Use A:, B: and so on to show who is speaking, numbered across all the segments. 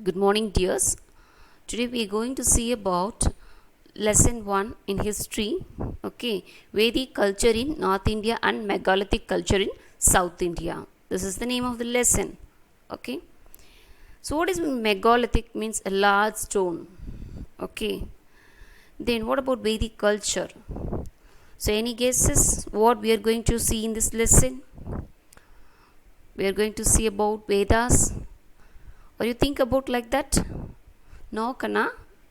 A: Good morning, dears. Today we are going to see about lesson 1 in history. Okay, Vedic culture in North India and megalithic culture in South India. This is the name of the lesson. Okay, so what is megalithic? Means a large stone. Okay, then what about Vedic culture? So, any guesses what we are going to see in this lesson? We are going to see about Vedas. Or you think about like that? No, Kana.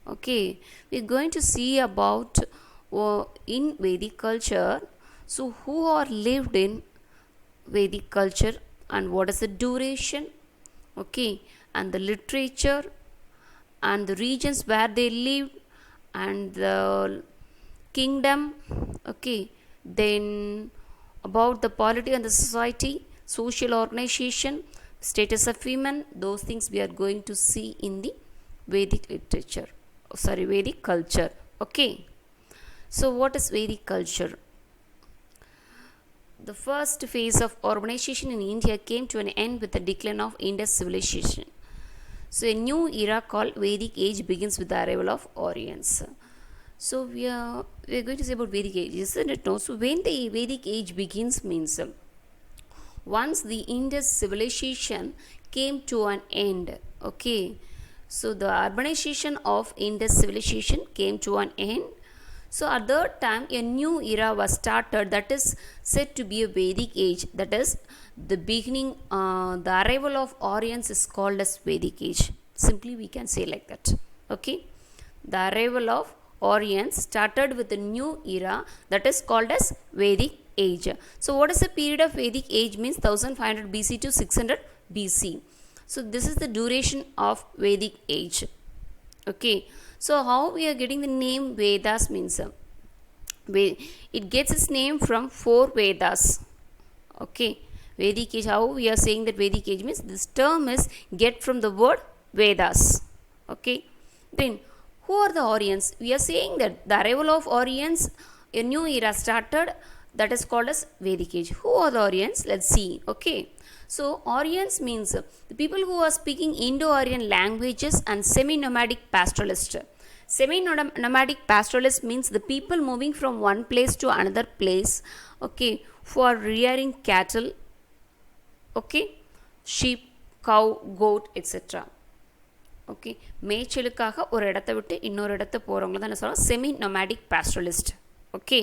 A: Okay, we're going to see about in Vedic culture. So, who are lived in Vedic culture and what is the duration? Okay, and the literature and the regions where they lived and the kingdom. Okay, then about the polity and the society, social organization, status of women. Those things we are going to see in the Vedic literature, Vedic culture. Okay, so what is Vedic culture? The first phase of urbanization in India came to an end with the decline of Indus civilization. So a new era called Vedic age begins with the arrival of Aryans. So we are going to say about Vedic age, isn't it? No. So when the Vedic age begins means once the Indus civilization came to an end. Okay, so the urbanization of Indus civilization came to an end. So at that time a new era was started, that is said to be a Vedic age. That is the beginning, the arrival of Aryans is called as Vedic age. Simply we can say like that. Okay, the arrival of Aryans started with a new era that is called as Vedic age. So what is the period of Vedic age? Means 1500 BC to 600 BC. So this is the duration of Vedic age. Okay, so how we are getting the name Vedas means it gets its name from 4 Vedas. Okay, Vedic age, how we are saying that Vedic age means this term is get from the word Vedas. Okay, then who are the Aryans? We are saying that the arrival of Aryans, a new era started, that is called as Vedic age. Who are the Aryans? Let's see. Okay, so Aryans means the people who are speaking Indo-Aryan languages and semi-nomadic pastoralists. Semi-nomadic pastoralist means the people moving from one place to another place. Okay, for rearing cattle. Okay, sheep, cow, goat, etc. Okay, மேய்ச்சலுக்காக ஒரு இடத்த விட்டு இன்னொரு இடத்த போகிறவங்கள தான் என்ன சொல்கிறோம், semi nomadic pastoralist. Okay,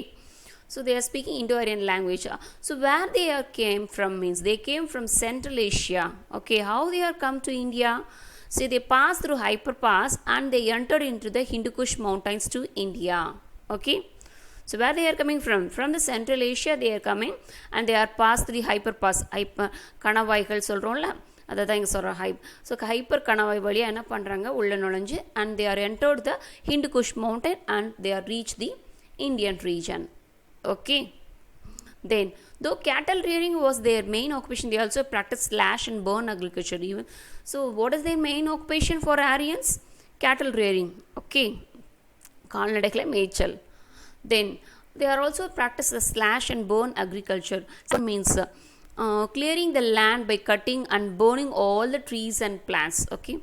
A: so they are speaking Indo-Aryan language. So where they are came from means they came from central Asia. Okay, how they are come to India? So they passed through Hyperpass and they entered into the Hindu Kush mountains to India. Okay, so where they are coming from? From the Central Asia they are coming and they are passed through the Hyperpass. கணவாய்கள் சொல்கிறோம்ல, அதை தான் இங்கே சொல்கிறோம் hype. So hyper கணவாய் வழியாக என்ன பண்ணுறாங்க, உள்ள நுழைஞ்சு and they are entered the Hindu Kush mountain and they are reach the Indian region. Okay, then though cattle rearing was their main occupation, they also practiced slash and burn agriculture even. So what is their main occupation for Aryans? Cattle rearing. Okay, கால்நடைகளை மேய்ச்சல். Then they are also practice the slash and burn agriculture. So means clearing the land by cutting and burning all the trees and plants. Okay,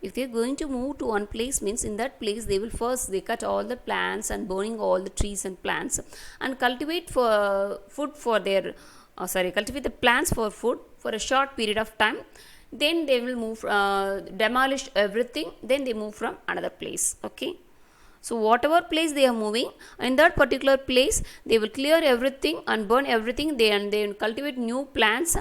A: if they are going to move to one place means in that place they will first they cut all the plants and burning all the trees and plants and cultivate for food for their cultivate the plants for food for a short period of time. Then they will move, demolish everything, then they move from another place. Okay, so whatever place they are moving, in that particular place they will clear everything and burn everything, they will cultivate new plants.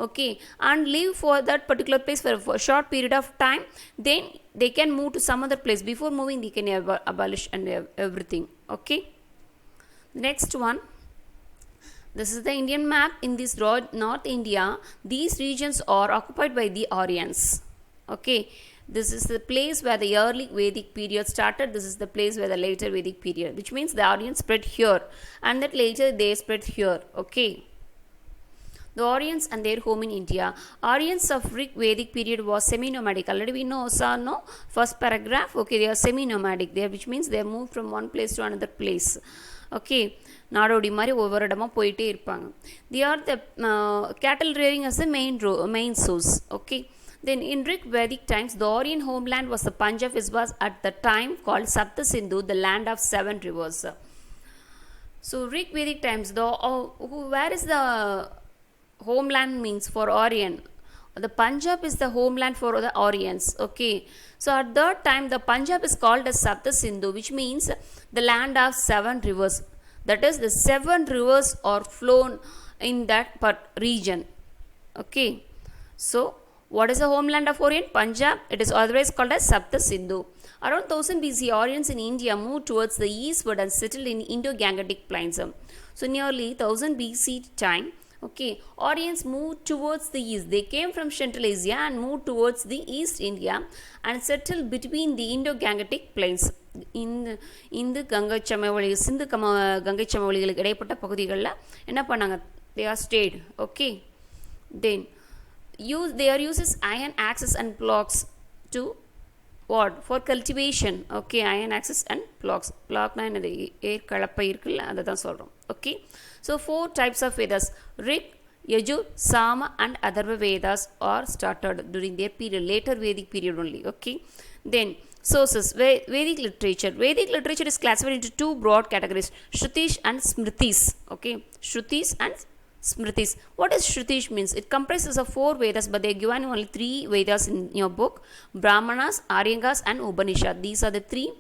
A: Okay, and live for that particular place for a short period of time, then they can move to some other place. Before moving they can abolish and everything. Okay, next one, this is the Indian map. In this North India, these regions are occupied by the Aryans. Okay, this is the place where the early Vedic period started. This is the place where the later Vedic period, which means the Aryans spread here and that later they spread here. Okay, the Aryans and their home in India. Aryans of Vedic period was semi-nomadic. Already we know, no? First paragraph. Okay, they are semi-nomadic there, which means they move from one place to another place. Okay, நாடோடி மாதிரி ஒவ்வொரு இடமா போயிட்டே இருப்பாங்க. They are the cattle rearing as the main source. Okay, Then in Rig Vedic times, the Aryan homeland was the Punjab, which was at the time called Sapta Sindhu, the land of seven rivers. So Rig Vedic times, where is the homeland means for Aryan? The Punjab is the homeland for the Aryans. Okay. So at that time, the Punjab is called as Sapta Sindhu, which means the land of seven rivers. That is, the seven rivers are flown in that region. Okay. So what is the homeland of Orient? Punjab. It is otherwise called as Sapta Sindhu. Around 1000 BC, Aryans in India moved towards the eastward and settled in Indo-Gangetic plains. So nearly 1000 BC time, okay, Aryans moved towards the east. They came from Central Asia and moved towards the East India and settled between the Indo-Gangetic plains. இந்த கங்கை சமவெளி சிந்து கங்கை சமவெளிகளுக்கு இடைப்பட்ட பகுதிகளில் என்ன பண்ணாங்க? They are stayed. Okay. Then they are uses iron axes and ploughs to what? For cultivation. Okay, iron axes and ploughs. Ploughனா என்னது? ஏர் கலப்பை இருக்குல்ல, அதை தான் சொல்கிறோம். Okay. So 4 types of Vedas, Rig, Yajur, Sama and Atharva Vedas are started during their period, later Vedic period only. Okay. Then sources, Vedic literature. Vedic literature is classified into 2 broad categories, Shrutis and Smritis. Okay. Shrutis and Smritis. What is Shrutish means? It comprises of 4 Vedas, but they are given only 3 Vedas in your book, Brahmanas, Aryangas and Upanishad. These are the 3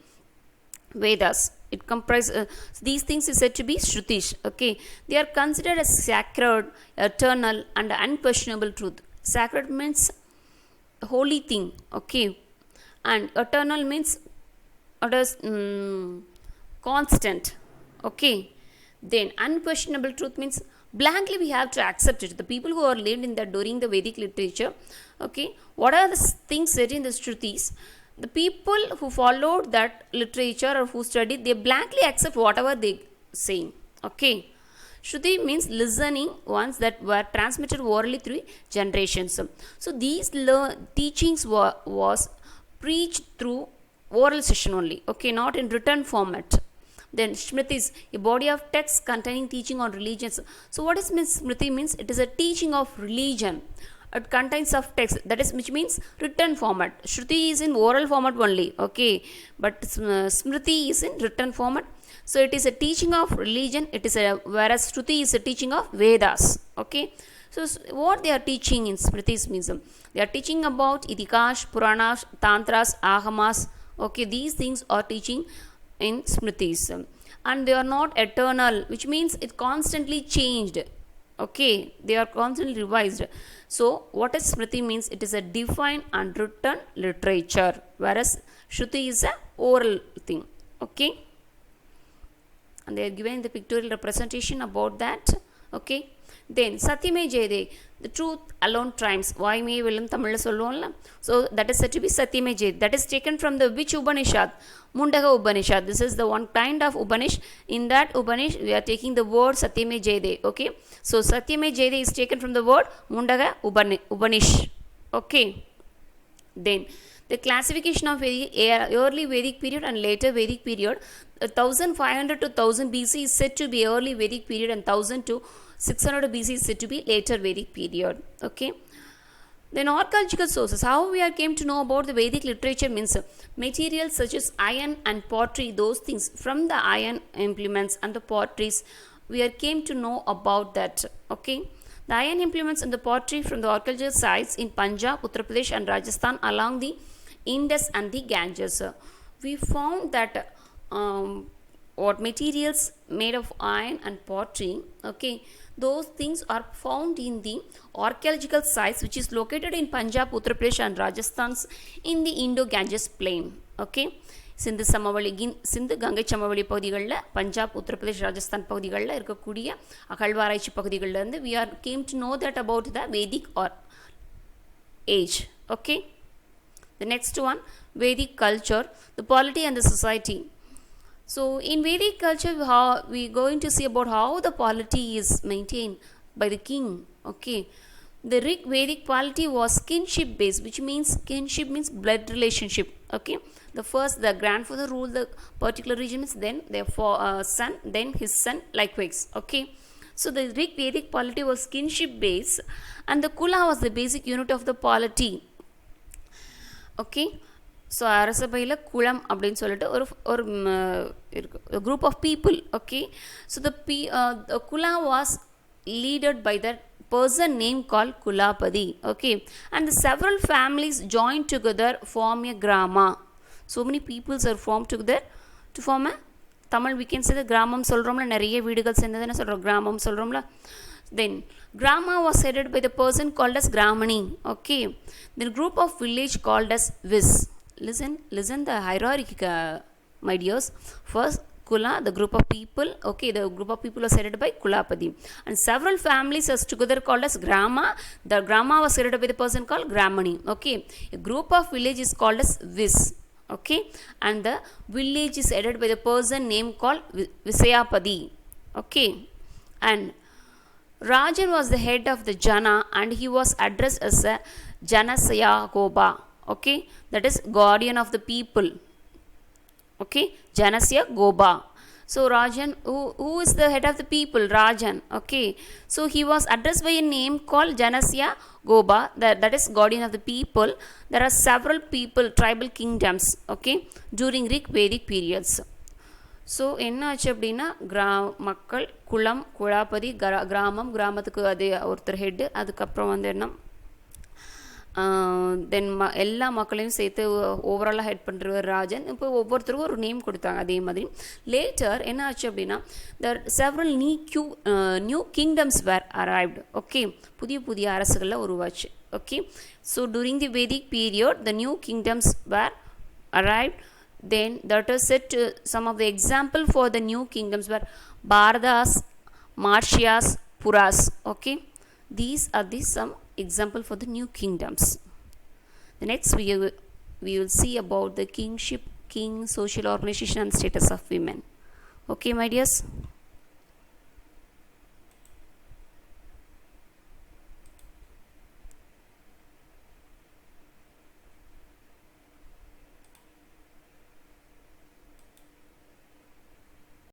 A: Vedas. It comprises these things is said to be Shrutish. Okay, they are considered as sacred, eternal and unquestionable truth. Sacred means holy thing. Okay, and eternal means it is constant. Okay, then unquestionable truth means blankly we have to accept it. The people who are lived in that during the Vedic literature, okay, what are the things said in the Shrutis? The people who followed that literature or who studied, they blankly accept whatever they saying. Okay. Shruti means listening ones that were transmitted orally through generations. So these teachings was preached through oral session only. Okay, not in written format. Then Smritis, a body of text containing teaching on religions. So what is means Smriti means? It is a teaching of religion. It contains of text, that is, which means written format. Shruti is in oral format only. Okay, but Smriti is in written format. So it is a teaching of religion. It is whereas Shruti is a teaching of Vedas. Okay. So what they are teaching in Smritis means they are teaching about Itikas, Puranas, Tantras, Agamas. Okay, these things are teaching in Smritis, and they are not eternal, which means it constantly changed. Okay, they are constantly revised. So what is Smriti means? It is a defined and written literature, whereas Shruti is a oral thing. Okay, and they are given the pictorial representation about that. Okay. Then Satyame Jayade, the truth alone triumphs. Vaime Villam Tamil solluvoம்ல. So that is said to be Satyame Jayade. That is taken from the which Upanishad? Mundaka Upanishad. This is the one kind of Upanishad. In that Upanishad we are taking the word Satyame Jayade. Okay. So Satyame Jayade is taken from the word Mundaka Upanishad. Okay. Then the classification of early Vedic period and later Vedic period. 1500 to 1000 BC is said to be early Vedic period, and 1000 to 600 BC is said to be later Vedic period. Okay. Then archaeological sources. How we are came to know about the Vedic literature means materials such as iron and pottery. Those things from the iron implements and the potteries we are came to know about that. Okay. The iron implements and the pottery from the archaeological sites in Punjab, Uttar Pradesh and Rajasthan along the Indus and the Ganges. We found that what materials made of iron and pottery, okay, those things are found in the archaeological sites which is located in Punjab, Uttar Pradesh and Rajasthan in the Indo-Ganges plain. Okay, சிந்து சமவெளி சிந்து கங்கை சமவெளி பகுதிகளில் பஞ்சாப், உத்தரப்பிரதேஷ், ராஜஸ்தான் பகுதிகளில் இருக்கக்கூடிய அகழ்வாராய்ச்சி பகுதிகளிலிருந்து we are came to know that about the Vedic or age. Okay, the next one, Vedic culture, the polity and the society. So in Vedic culture we are going to see about how the polity is maintained by the king. Okay, the Rig Vedic polity was kinship based, which means kinship means blood relationship. Okay, the first the grandfather ruled the particular region, then their son, then his son likewise. Okay, so the Rig Vedic polity was kinship based, and the kula was the basic unit of the polity. Okay. So அரசபையில் குளம் அப்படின்னு சொல்லிட்டு ஒரு ஒரு இருக்கு group of people. Okay. So kula was leaded by the person name called Kulapadi. Okay. And the several families joined together form a grama. So many peoples are formed together to form a Tamil we can say the கிராமம் சொல்கிறோம்ல, நிறைய வீடுகள் சேர்ந்ததுன்னு சொல்கிறோம், கிராமம் சொல்கிறோம்ல. Then grama was headed by the person called as Gramani. Okay. Then group of village called as Vis. Listen the hierarchy, my dears. First Kula, the group of people. Okay, the group of people was headed by Kulapadi, and several families are together called as Grama. The Grama was headed by the person called Gramani. Okay, a group of village is called as Vis. Okay, and the village is headed by the person name called Visayapadi. Okay, and Rajan was the head of the Jana, and he was addressed as a Janasaya Goba. Okay, that is guardian of the people. Okay, Janasya Goba. So Rajan, who is the head of the people? Rajan. Okay, so he was addressed by a name called Janasya Goba, that is guardian of the people. There are several people, tribal kingdoms, okay, during Vedic periods. So என்ன ஆச்சு அப்படின்னா மக்கள் குளம், குழாபதி, கிராமம், கிராமத்துக்கு அது ஒருத்தர் head, அதுக்கப்புறம் வந்து என்ன தென் எல்லா மக்களையும் சேர்த்து ஓவராலாக ஹெட் பண்ணுறவர் ராஜன். இப்போ ஒவ்வொருத்தருக்கும் ஒரு நேம் கொடுத்தாங்க. அதே மாதிரி லேட்டர் என்ன ஆச்சு அப்படின்னா several new kingdoms were arrived. Okay, புதிய புதிய அரசுகளில் உருவாச்சு. Okay, so during the Vedic period the new kingdoms were arrived. Then that is set some of the example for the new kingdoms were Bharadas, Mauryaas, Puras. Okay, these are the some example for the new kingdoms. The next we will see about the kingship, king, social organization and status of women. Okay, my dears.